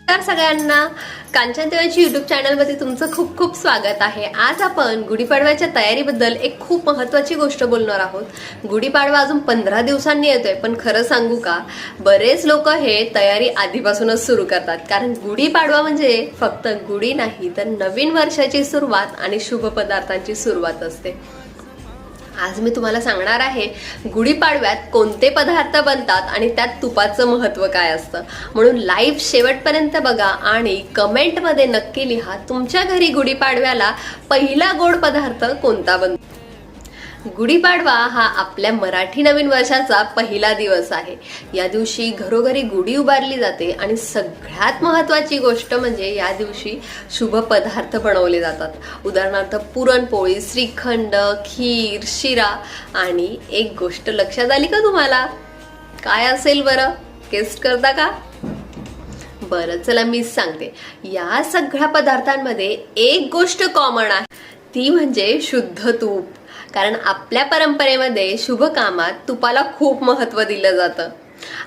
नमस्कार सगळ्यांना, कांचन देवांची युट्यूब चॅनलमध्ये तुमचं खूप खूप स्वागत आहे। आज आपण गुढीपाडव्याच्या तयारीबद्दल एक खूप महत्त्वाची गोष्ट बोलणार आहोत। गुढीपाडवा अजून 15 दिवसांनी येतोय, पण खरं सांगू का, बरेच लोक हे तयारी आधीपासूनच सुरू करतात, कारण गुढीपाडवा म्हणजे फक्त गुढी नाही तर नवीन वर्षाची सुरुवात आणि शुभ पदार्थांची सुरुवात असते। आज मी तुम्हाला सांगणार आहे गुढीपाडव्यात कोणते पदार्थ बनतात आणि त्यात तुपाचं महत्त्व काय असतं। म्हणून लाईव्ह शेवटपर्यंत बघा आणि कमेंटमध्ये नक्की लिहा तुमच्या घरी गुढीपाडव्याला पहिला गोड पदार्थ कोणता बनतो। गुढीपाडवा हा आपल्या मराठी नवीन वर्षाचा पहिला दिवस आहे। या दिवशी घरोघरी गुढी उभारली जाते आणि सगळ्यात महत्त्वाची गोष्ट म्हणजे या दिवशी शुभ पदार्थ बनवले जातात। उदाहरणार्थ पुरणपोळी, श्रीखंड, खीर, शिरा आणि एक गोष्ट लक्षात आली का तुम्हाला? काय असेल बरं? गेस्ट करता का? बरं चला मीच सांगते। या सगळ्या पदार्थांमध्ये एक गोष्ट कॉमन आहे, ती म्हणजे शुद्ध तूप। कारण आपल्या परंपरेमध्ये शुभ कामात तुपाला खूप महत्त्व दिलं जातं।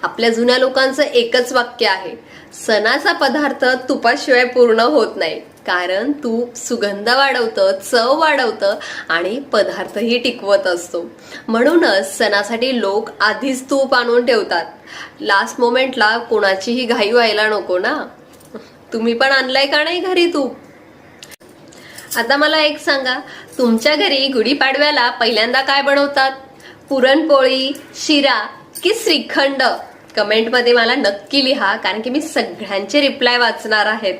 आपल्या जुन्या लोकांचं एकच वाक्य आहे, सणाचा पदार्थ तुपाशिवाय पूर्ण होत नाही। कारण तूप सुगंध वाढवतं, चव वाढवतं आणि पदार्थही टिकवत असतो। म्हणूनच सणासाठी लोक आधीच तूप आणून ठेवतात। लास्ट मोमेंटला कोणाचीही घाई व्हायला नको ना। तुम्ही पण आणलंय का नाही घरी तूप? आता मला एक सांगा, तुमच्या घरी गुढीपाडव्याला पहिल्यांदा काय बनवतात? पुरणपोळी, शिरा की श्रीखंड? कमेंटमध्ये मला नक्की लिहा, कारण की मी सगळ्यांचे रिप्लाय वाचणार आहेत।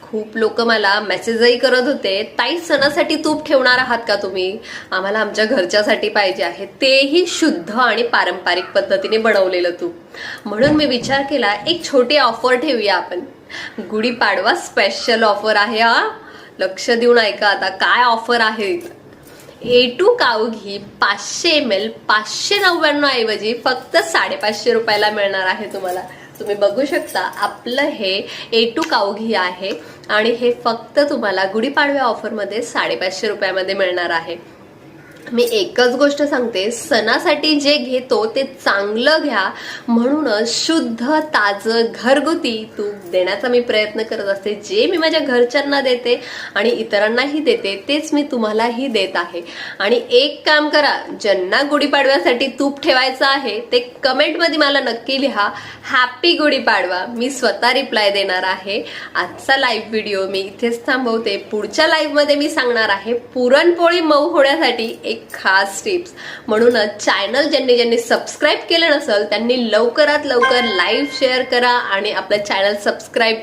खूप लोक मला मेसेजही करत होते, ताई सणासाठी तूप ठेवणार आहात का तुम्ही? आम्हाला आमच्या घरच्यासाठी पाहिजे आहे, तेही शुद्ध आणि पारंपरिक पद्धतीने बनवलेलं तूप। म्हणून मी विचार केला एक छोटी ऑफर ठेवूया आपण। गुढीपाडवा स्पेशल ऑफर आहे हा, लक्ष देऊन ऐका आता काय ऑफर आहे। A2 काऊ घी 500 ml 599 ऐवजी फक्त 550 रुपयाला मिळणार आहे तुम्हाला। तुम्ही बघू शकता आपलं हे A2 काऊ घी आहे आणि हे फक्त तुम्हाला गुढीपाडव्या ऑफरमध्ये 550 रुपयामध्ये मिळणार आहे। मी एकच गोष्ट सांगते, सणासाठी जे घेतो ते चांगलं घ्या। म्हणूनच शुद्ध ताजं घरगुती तूप देण्याचा मी प्रयत्न करत असते। जे मी माझ्या घरच्यांना देते आणि इतरांनाही देते तेच मी तुम्हालाही देत आहे। आणि एक काम करा, ज्यांना गुढीपाडव्यासाठी तूप ठेवायचं आहे ते कमेंटमध्ये मला नक्की लिहा हॅपी गुढीपाडवा। मी स्वतः रिप्लाय देणार आहे। आजचा लाईव्ह व्हिडिओ मी इथेच थांबवते। पुढच्या लाईव्हमध्ये मी सांगणार आहे पुरणपोळी मऊ होण्यासाठी एक खास टिप्स। म्हणूनच चॅनल ज्यांनी सबस्क्राईब केलं नसेल त्यांनी लवकरात लवकर लाईव्ह शेअर करा आणि आपलं चॅनल सबस्क्राईब करा।